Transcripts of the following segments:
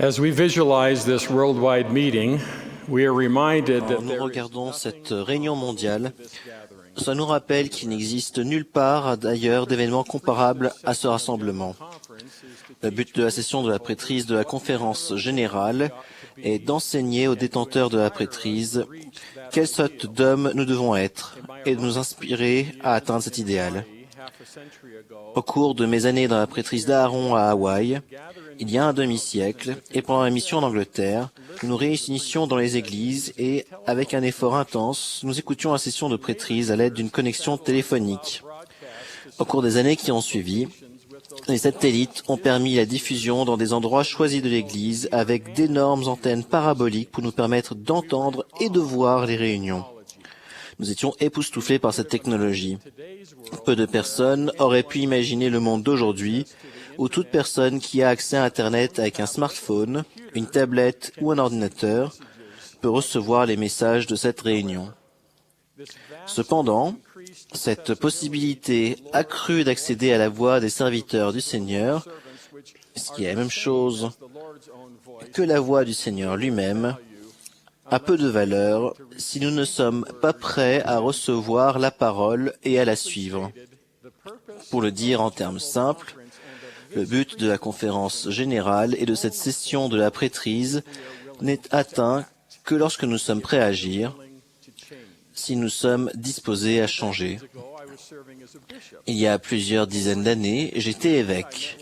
As we visualize this worldwide meeting, we are reminded Quand that nous there regardons cette réunion mondiale, ça nous rappelle qu'il n'existe nulle part d'ailleurs d'événement comparable à ce rassemblement. Le but de la session de la prêtrise de la conférence générale est d'enseigner aux détenteurs de la prêtrise quelle sorte d'hommes nous devons être et de nous inspirer à atteindre cet idéal. Au cours de mes années dans la prêtrise d'Aaron à Hawaï, il y a un demi-siècle, et pendant la mission en Angleterre, nous nous réunissions dans les églises et, avec un effort intense, nous écoutions la session de prêtrise à l'aide d'une connexion téléphonique. Au cours des années qui ont suivi, les satellites ont permis la diffusion dans des endroits choisis de l'église avec d'énormes antennes paraboliques pour nous permettre d'entendre et de voir les réunions. Nous étions époustouflés par cette technologie. Peu de personnes auraient pu imaginer le monde d'aujourd'hui où toute personne qui a accès à Internet avec un smartphone, une tablette ou un ordinateur peut recevoir les messages de cette réunion. Cependant, cette possibilité accrue d'accéder à la voix des serviteurs du Seigneur, ce qui est la même chose que la voix du Seigneur lui-même, a peu de valeur si nous ne sommes pas prêts à recevoir la parole et à la suivre. Pour le dire en termes simples, le but de la conférence générale et de cette session de la prêtrise n'est atteint que lorsque nous sommes prêts à agir, si nous sommes disposés à changer. Il y a plusieurs dizaines d'années, j'étais évêque.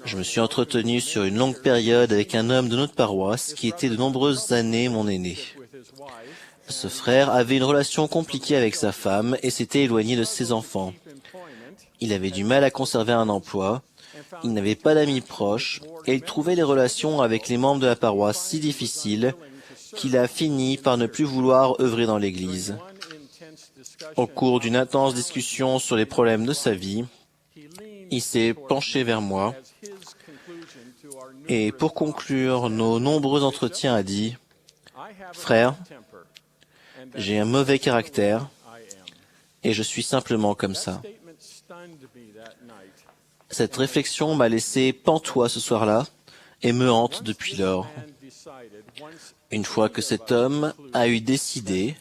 Je me suis entretenu sur une longue période avec un homme de notre paroisse qui était de nombreuses années mon aîné. Ce frère avait une relation compliquée avec sa femme et s'était éloigné de ses enfants. Il avait du mal à conserver un emploi, il n'avait pas d'amis proches et il trouvait les relations avec les membres de la paroisse si difficiles qu'il a fini par ne plus vouloir œuvrer dans l'Église. Au cours d'une intense discussion sur les problèmes de sa vie, il s'est penché vers moi et pour conclure nos nombreux entretiens a dit « Frère, j'ai un mauvais caractère et je suis simplement comme ça. » Cette réflexion m'a laissé pantois ce soir-là et me hante depuis lors. Une fois que cet homme a eu décidé,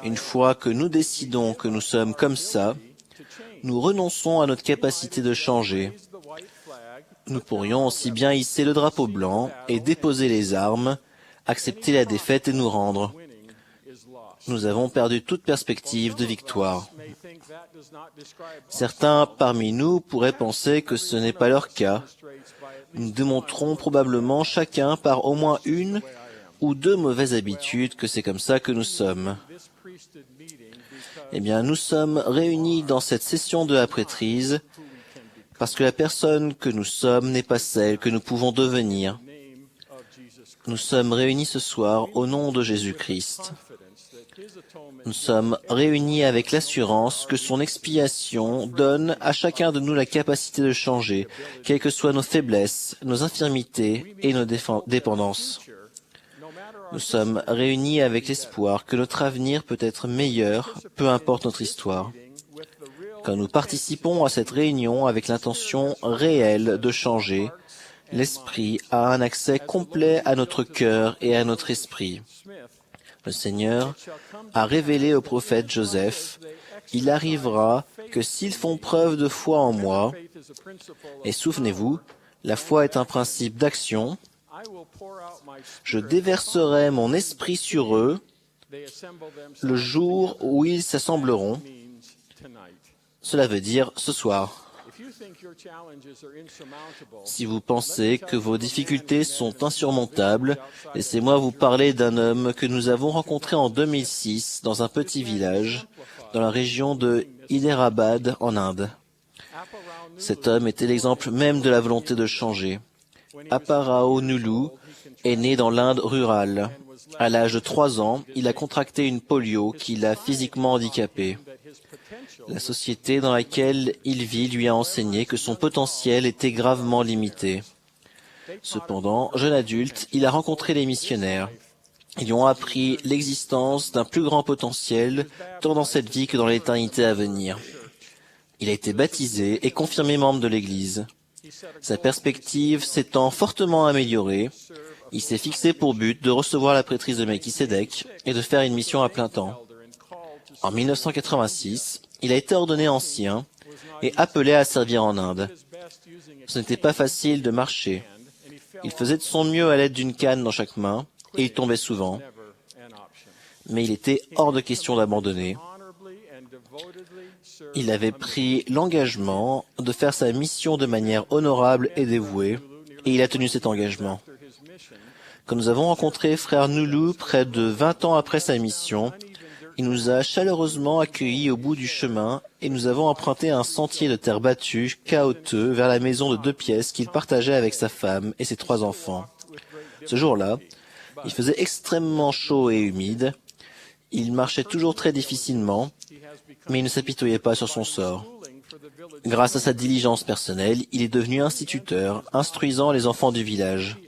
une fois que nous décidons que nous sommes comme ça, nous renonçons à notre capacité de changer. Nous pourrions aussi bien hisser le drapeau blanc et déposer les armes, accepter la défaite et nous rendre. Nous avons perdu toute perspective de victoire. Certains parmi nous pourraient penser que ce n'est pas leur cas. Nous démontrons probablement chacun par au moins une ou deux mauvaises habitudes que c'est comme ça que nous sommes. Eh bien, nous sommes réunis dans cette session de la prêtrise parce que la personne que nous sommes n'est pas celle que nous pouvons devenir. Nous sommes réunis ce soir au nom de Jésus-Christ. Nous sommes réunis avec l'assurance que son expiation donne à chacun de nous la capacité de changer, quelles que soient nos faiblesses, nos infirmités et nos dépendances. Nous sommes réunis avec l'espoir que notre avenir peut être meilleur, peu importe notre histoire. Quand nous participons à cette réunion avec l'intention réelle de changer, l'Esprit a un accès complet à notre cœur et à notre esprit. Le Seigneur a révélé au prophète Joseph, « Il arrivera que s'ils font preuve de foi en moi, et souvenez-vous, la foi est un principe d'action, je déverserai mon esprit sur eux le jour où ils s'assembleront. » Cela veut dire ce soir. Si vous pensez que vos difficultés sont insurmontables, laissez-moi vous parler d'un homme que nous avons rencontré en 2006 dans un petit village, dans la région de Hyderabad en Inde. Cet homme était l'exemple même de la volonté de changer. Apparao Nulu est né dans l'Inde rurale. À l'âge de 3 ans, il a contracté une polio qui l'a physiquement handicapé. La société dans laquelle il vit lui a enseigné que son potentiel était gravement limité. Cependant, jeune adulte, il a rencontré les missionnaires. Ils lui ont appris l'existence d'un plus grand potentiel, tant dans cette vie que dans l'éternité à venir. Il a été baptisé et confirmé membre de l'Église. Sa perspective s'étant fortement améliorée, Il s'est fixé pour but de recevoir la prêtrise de Melchisédek et de faire une mission à plein temps. En 1986, il a été ordonné ancien et appelé à servir en Inde. Ce n'était pas facile de marcher. Il faisait de son mieux à l'aide d'une canne dans chaque main et il tombait souvent. Mais il était hors de question d'abandonner. Il avait pris l'engagement de faire sa mission de manière honorable et dévouée, et il a tenu cet engagement. Quand nous avons rencontré frère Nulu près de 20 ans après sa mission, il nous a chaleureusement accueillis au bout du chemin et nous avons emprunté un sentier de terre battue, chaotique, vers la maison de 2 pièces qu'il partageait avec sa femme et ses 3 enfants. Ce jour-là, il faisait extrêmement chaud et humide. Il marchait toujours très difficilement, mais il ne s'apitoyait pas sur son sort. Grâce à sa diligence personnelle, il est devenu instituteur, instruisant les enfants du village.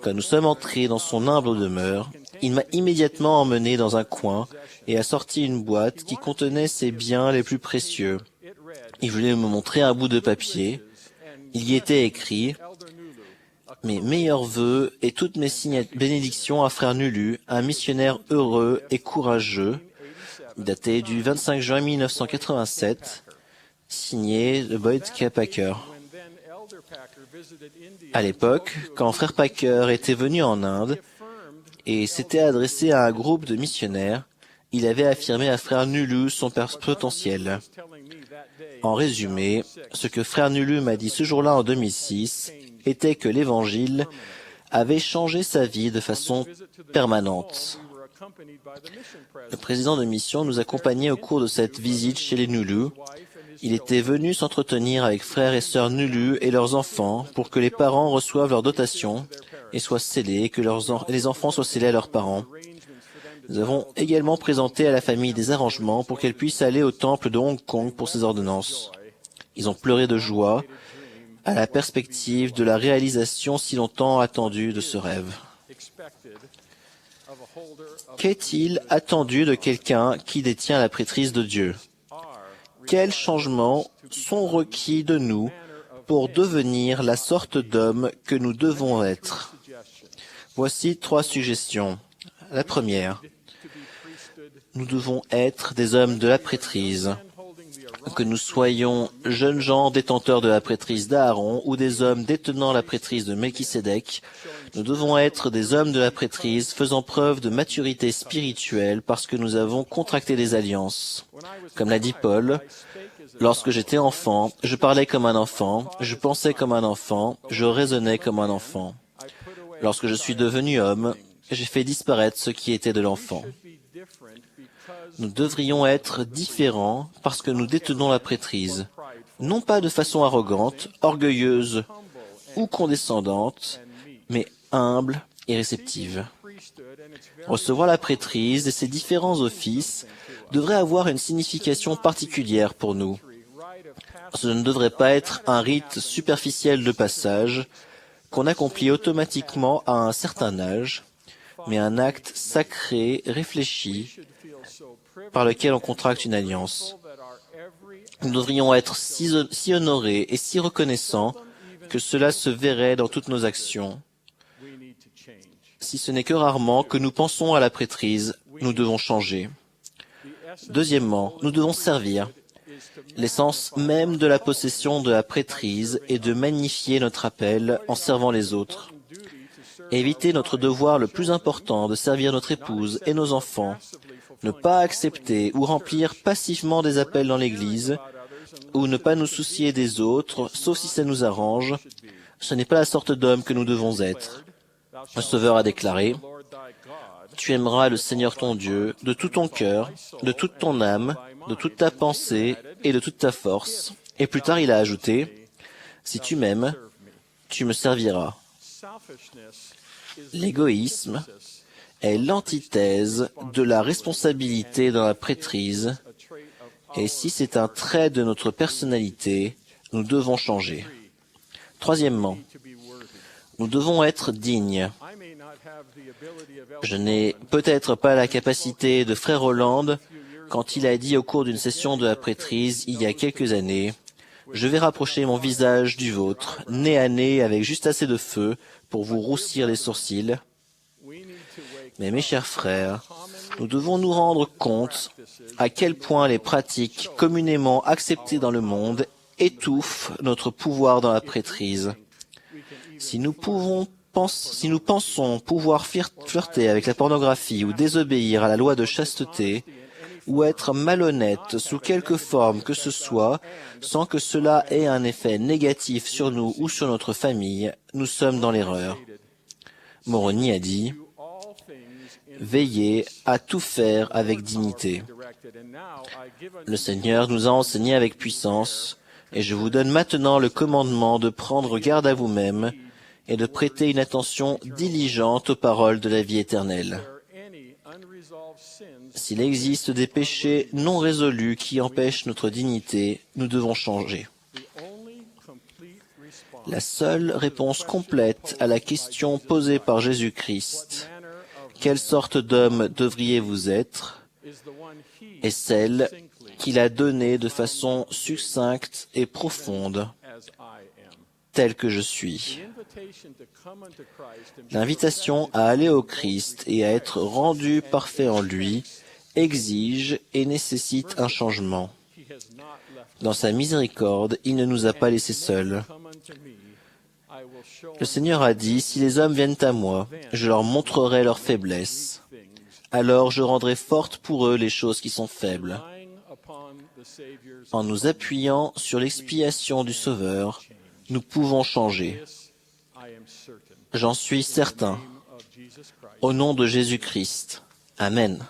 Quand nous sommes entrés dans son humble demeure, il m'a immédiatement emmené dans un coin et a sorti une boîte qui contenait ses biens les plus précieux. Il voulait me montrer un bout de papier. Il y était écrit « Mes meilleurs vœux et toutes mes bénédictions à frère Nulu, un missionnaire heureux et courageux », daté du 25 juin 1987, signé de Boyd K. Packer. À l'époque, quand frère Packer était venu en Inde et s'était adressé à un groupe de missionnaires, il avait affirmé à frère Nulu son potentiel. En résumé, ce que frère Nulu m'a dit ce jour-là en 2006 était que l'Évangile avait changé sa vie de façon permanente. Le président de mission nous accompagnait au cours de cette visite chez les Nulu. Il était venu s'entretenir avec frères et sœurs Nulu et leurs enfants pour que les parents reçoivent leur dotation et soient scellés et que les enfants soient scellés à leurs parents. Nous avons également présenté à la famille des arrangements pour qu'elle puisse aller au temple de Hong Kong pour ses ordonnances. Ils ont pleuré de joie à la perspective de la réalisation si longtemps attendue de ce rêve. Qu'est-il attendu de quelqu'un qui détient la prêtrise de Dieu? Quels changements sont requis de nous pour devenir la sorte d'homme que nous devons être? Voici 3 suggestions. La première, nous devons être des hommes de la prêtrise. Que nous soyons jeunes gens détenteurs de la prêtrise d'Aaron ou des hommes détenant la prêtrise de Melchisédek, nous devons être des hommes de la prêtrise faisant preuve de maturité spirituelle parce que nous avons contracté des alliances. Comme l'a dit Paul, lorsque j'étais enfant, je parlais comme un enfant, je pensais comme un enfant, je raisonnais comme un enfant. Lorsque je suis devenu homme, j'ai fait disparaître ce qui était de l'enfant. Nous devrions être différents parce que nous détenons la prêtrise, non pas de façon arrogante, orgueilleuse ou condescendante, mais humble et réceptive. Recevoir la prêtrise et ses différents offices devrait avoir une signification particulière pour nous. Ce ne devrait pas être un rite superficiel de passage qu'on accomplit automatiquement à un certain âge, mais un acte sacré, réfléchi, par lequel on contracte une alliance. Nous devrions être si honorés et si reconnaissants que cela se verrait dans toutes nos actions. Si ce n'est que rarement que nous pensons à la prêtrise, nous devons changer. Deuxièmement, nous devons servir. L'essence même de la possession de la prêtrise est de magnifier notre appel en servant les autres. Éviter notre devoir le plus important de servir notre épouse et nos enfants, ne pas accepter ou remplir passivement des appels dans l'Église, ou ne pas nous soucier des autres, sauf si ça nous arrange, ce n'est pas la sorte d'homme que nous devons être. Le Sauveur a déclaré, « Tu aimeras le Seigneur ton Dieu de tout ton cœur, de toute ton âme, de toute ta pensée et de toute ta force. » Et plus tard, il a ajouté, « Si tu m'aimes, tu me serviras. » L'égoïsme est l'antithèse de la responsabilité dans la prêtrise, et si c'est un trait de notre personnalité, nous devons changer. Troisièmement, nous devons être dignes. Je n'ai peut-être pas la capacité de frère Hollande quand il a dit au cours d'une session de la prêtrise il y a quelques années, Je vais rapprocher mon visage du vôtre, nez à nez, avec juste assez de feu pour vous roussir les sourcils. Mais mes chers frères, nous devons nous rendre compte à quel point les pratiques communément acceptées dans le monde étouffent notre pouvoir dans la prêtrise. Si nous pensons pouvoir flirter avec la pornographie ou désobéir à la loi de chasteté, ou être malhonnête sous quelque forme que ce soit, sans que cela ait un effet négatif sur nous ou sur notre famille, nous sommes dans l'erreur. Moroni a dit, « Veillez à tout faire avec dignité. » Le Seigneur nous a enseigné avec puissance, et je vous donne maintenant le commandement de prendre garde à vous-même et de prêter une attention diligente aux paroles de la vie éternelle. S'il existe des péchés non résolus qui empêchent notre dignité, nous devons changer. La seule réponse complète à la question posée par Jésus-Christ, « Quelle sorte d'homme devriez-vous être ?» est celle qu'il a donnée de façon succincte et profonde, tel que je suis. L'invitation à aller au Christ et à être rendu parfait en lui exige et nécessite un changement. Dans sa miséricorde, il ne nous a pas laissés seuls. Le Seigneur a dit, « Si les hommes viennent à moi, je leur montrerai leurs faiblesses. Alors je rendrai fortes pour eux les choses qui sont faibles. » En nous appuyant sur l'expiation du Sauveur, nous pouvons changer. J'en suis certain. Au nom de Jésus-Christ. Amen.